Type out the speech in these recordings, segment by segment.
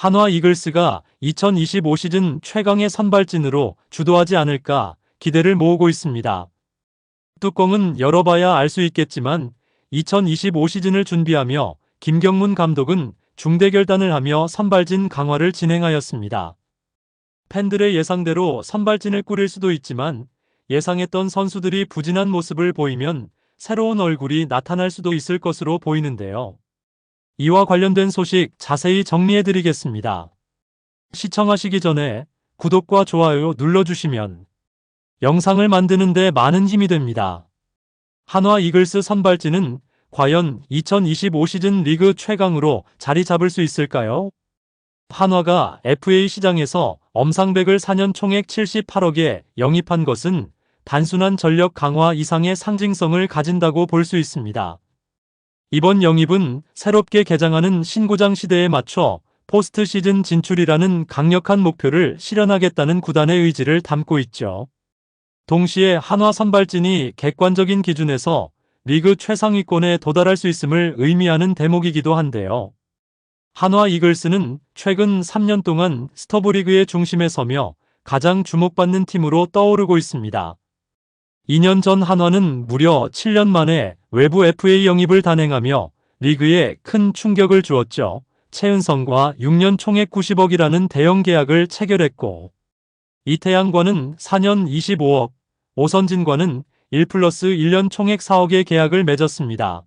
한화 이글스가 2025 시즌 최강의 선발진으로 주도하지 않을까 기대를 모으고 있습니다. 뚜껑은 열어봐야 알 수 있겠지만 2025 시즌을 준비하며 김경문 감독은 중대결단을 하며 선발진 강화를 진행하였습니다. 팬들의 예상대로 선발진을 꾸릴 수도 있지만 예상했던 선수들이 부진한 모습을 보이면 새로운 얼굴이 나타날 수도 있을 것으로 보이는데요. 이와 관련된 소식 자세히 정리해드리겠습니다. 시청하시기 전에 구독과 좋아요 눌러주시면 영상을 만드는 데 많은 힘이 됩니다. 한화 이글스 선발진은 과연 2025 시즌 리그 최강으로 자리 잡을 수 있을까요? 한화가 FA 시장에서 엄상백을 4년 총액 78억에 영입한 것은 단순한 전력 강화 이상의 상징성을 가진다고 볼 수 있습니다. 이번 영입은 새롭게 개장하는 신구장 시대에 맞춰 포스트 시즌 진출이라는 강력한 목표를 실현하겠다는 구단의 의지를 담고 있죠. 동시에 한화 선발진이 객관적인 기준에서 리그 최상위권에 도달할 수 있음을 의미하는 대목이기도 한데요. 한화 이글스는 최근 3년 동안 스토브리그의 중심에 서며 가장 주목받는 팀으로 떠오르고 있습니다. 2년 전 한화는 무려 7년 만에 외부 FA 영입을 단행하며 리그에 큰 충격을 주었죠. 최은성과 6년 총액 90억이라는 대형 계약을 체결했고, 이태양과는 4년 25억, 오선진과는 1+1년 총액 4억의 계약을 맺었습니다.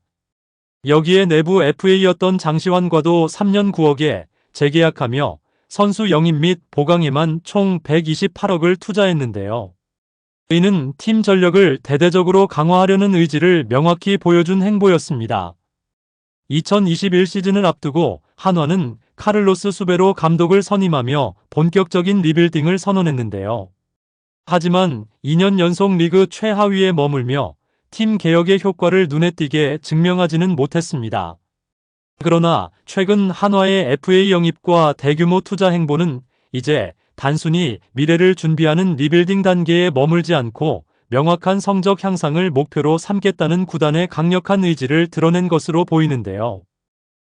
여기에 내부 FA였던 장시환과도 3년 9억에 재계약하며 선수 영입 및 보강에만 총 128억을 투자했는데요. 이는 팀 전력을 대대적으로 강화하려는 의지를 명확히 보여준 행보였습니다. 2021 시즌을 앞두고 한화는 카를로스 수베로 감독을 선임하며 본격적인 리빌딩을 선언했는데요. 하지만 2년 연속 리그 최하위에 머물며 팀 개혁의 효과를 눈에 띄게 증명하지는 못했습니다. 그러나 최근 한화의 FA 영입과 대규모 투자 행보는 이제 단순히 미래를 준비하는 리빌딩 단계에 머물지 않고 명확한 성적 향상을 목표로 삼겠다는 구단의 강력한 의지를 드러낸 것으로 보이는데요.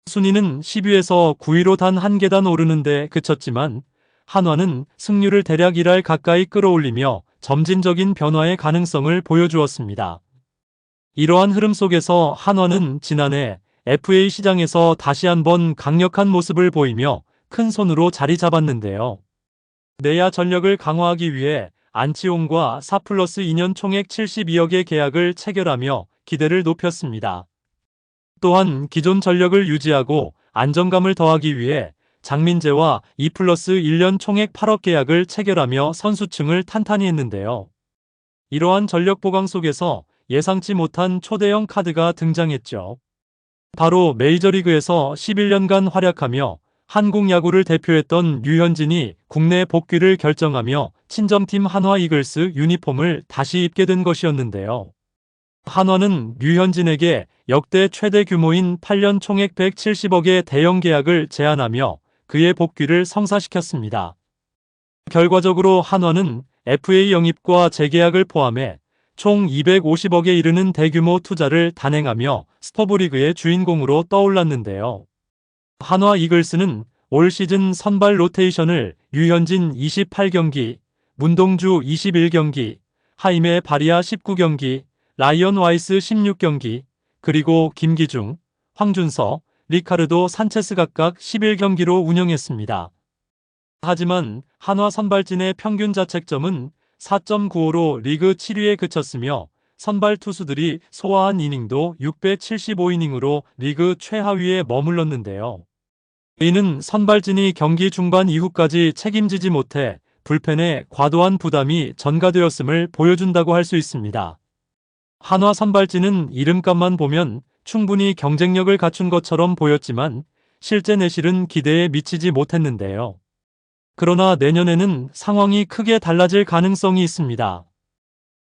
순위는 10위에서 9위로 단 한 계단 오르는 데 그쳤지만 한화는 승률을 대략 1할 가까이 끌어올리며 점진적인 변화의 가능성을 보여주었습니다. 이러한 흐름 속에서 한화는 지난해 FA 시장에서 다시 한번 강력한 모습을 보이며 큰 손으로 자리 잡았는데요. 내야 전력을 강화하기 위해 안치홍과 4+2년 총액 72억의 계약을 체결하며 기대를 높였습니다. 또한 기존 전력을 유지하고 안정감을 더하기 위해 장민재와 2+1년 총액 8억 계약을 체결하며 선수층을 탄탄히 했는데요. 이러한 전력 보강 속에서 예상치 못한 초대형 카드가 등장했죠. 바로 메이저리그에서 11년간 활약하며 한국 야구를 대표했던 류현진이 국내 복귀를 결정하며 친정팀 한화 이글스 유니폼을 다시 입게 된 것이었는데요. 한화는 류현진에게 역대 최대 규모인 8년 총액 170억의 대형 계약을 제안하며 그의 복귀를 성사시켰습니다. 결과적으로 한화는 FA 영입과 재계약을 포함해 총 250억에 이르는 대규모 투자를 단행하며 스토브리그의 주인공으로 떠올랐는데요. 한화 이글스는 올 시즌 선발 로테이션을 류현진 28경기, 문동주 21경기, 하이메 바리아 19경기, 라이언 와이스 16경기, 그리고 김기중, 황준서, 리카르도 산체스 각각 11경기로 운영했습니다. 하지만 한화 선발진의 평균 자책점은 4.95로 리그 7위에 그쳤으며 선발 투수들이 소화한 이닝도 675이닝으로 리그 최하위에 머물렀는데요. 이는 선발진이 경기 중반 이후까지 책임지지 못해 불펜에 과도한 부담이 전가되었음을 보여준다고 할 수 있습니다. 한화 선발진은 이름값만 보면 충분히 경쟁력을 갖춘 것처럼 보였지만 실제 내실은 기대에 미치지 못했는데요. 그러나 내년에는 상황이 크게 달라질 가능성이 있습니다.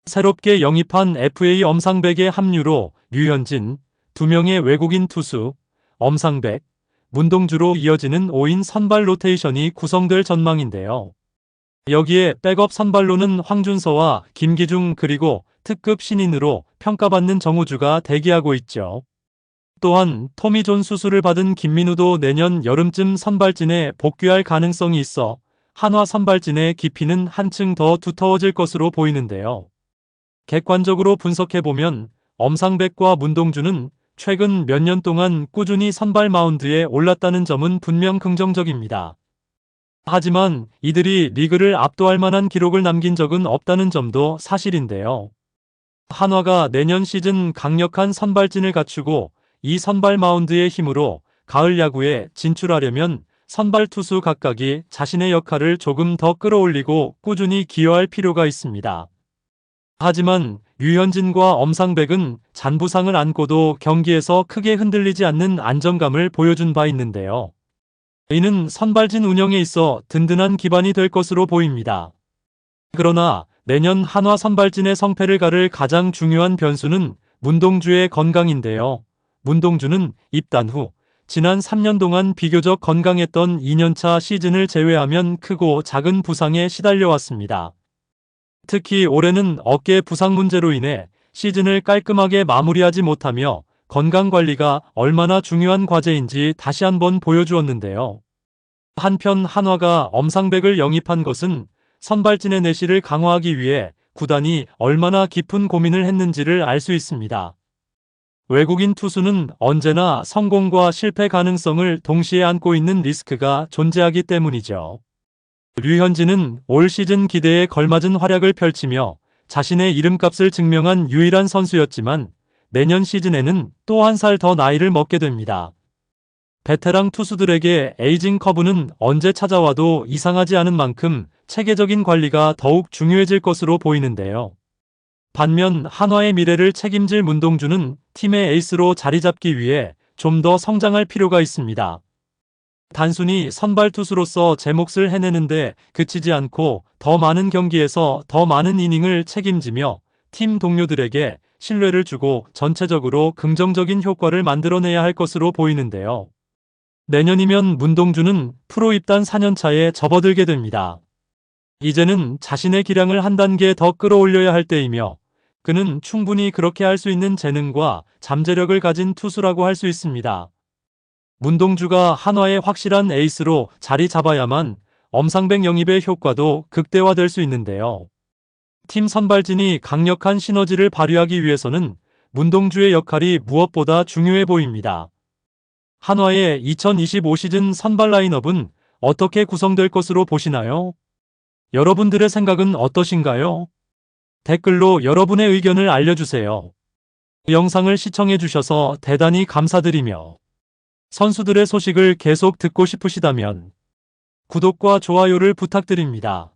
새롭게 영입한 FA 엄상백의 합류로 류현진, 2명의 외국인 투수, 엄상백, 문동주로 이어지는 5인 선발 로테이션이 구성될 전망인데요. 여기에 백업 선발로는 황준서와 김기중 그리고 특급 신인으로 평가받는 정우주가 대기하고 있죠. 또한 토미존 수술을 받은 김민우도 내년 여름쯤 선발진에 복귀할 가능성이 있어 한화 선발진의 깊이는 한층 더 두터워질 것으로 보이는데요. 객관적으로 분석해보면 엄상백과 문동주는 최근 몇 년 동안 꾸준히 선발 마운드에 올랐다는 점은 분명 긍정적입니다. 하지만 이들이 리그를 압도할 만한 기록을 남긴 적은 없다는 점도 사실인데요. 한화가 내년 시즌 강력한 선발진을 갖추고 이 선발 마운드의 힘으로 가을 야구에 진출하려면 선발 투수 각각이 자신의 역할을 조금 더 끌어올리고 꾸준히 기여할 필요가 있습니다. 하지만 류현진과 엄상백은 잔부상을 안고도 경기에서 크게 흔들리지 않는 안정감을 보여준 바 있는데요. 이는 선발진 운영에 있어 든든한 기반이 될 것으로 보입니다. 그러나 내년 한화 선발진의 성패를 가를 가장 중요한 변수는 문동주의 건강인데요. 문동주는 입단 후 지난 3년 동안 비교적 건강했던 2년차 시즌을 제외하면 크고 작은 부상에 시달려왔습니다. 특히 올해는 어깨 부상 문제로 인해 시즌을 깔끔하게 마무리하지 못하며 건강관리가 얼마나 중요한 과제인지 다시 한번 보여주었는데요. 한편 한화가 엄상백을 영입한 것은 선발진의 내실을 강화하기 위해 구단이 얼마나 깊은 고민을 했는지를 알 수 있습니다. 외국인 투수는 언제나 성공과 실패 가능성을 동시에 안고 있는 리스크가 존재하기 때문이죠. 류현진은 올 시즌 기대에 걸맞은 활약을 펼치며 자신의 이름값을 증명한 유일한 선수였지만 내년 시즌에는 또 한 살 더 나이를 먹게 됩니다. 베테랑 투수들에게 에이징 커브는 언제 찾아와도 이상하지 않은 만큼 체계적인 관리가 더욱 중요해질 것으로 보이는데요. 반면 한화의 미래를 책임질 문동주는 팀의 에이스로 자리 잡기 위해 좀 더 성장할 필요가 있습니다. 단순히 선발 투수로서 제 몫을 해내는데 그치지 않고 더 많은 경기에서 더 많은 이닝을 책임지며 팀 동료들에게 신뢰를 주고 전체적으로 긍정적인 효과를 만들어내야 할 것으로 보이는데요. 내년이면 문동주는 프로 입단 4년차에 접어들게 됩니다. 이제는 자신의 기량을 한 단계 더 끌어올려야 할 때이며 그는 충분히 그렇게 할 수 있는 재능과 잠재력을 가진 투수라고 할 수 있습니다. 문동주가 한화의 확실한 에이스로 자리 잡아야만 엄상백 영입의 효과도 극대화될 수 있는데요. 팀 선발진이 강력한 시너지를 발휘하기 위해서는 문동주의 역할이 무엇보다 중요해 보입니다. 한화의 2025 시즌 선발 라인업은 어떻게 구성될 것으로 보시나요? 여러분들의 생각은 어떠신가요? 댓글로 여러분의 의견을 알려주세요. 영상을 시청해주셔서 대단히 감사드리며 선수들의 소식을 계속 듣고 싶으시다면 구독과 좋아요를 부탁드립니다.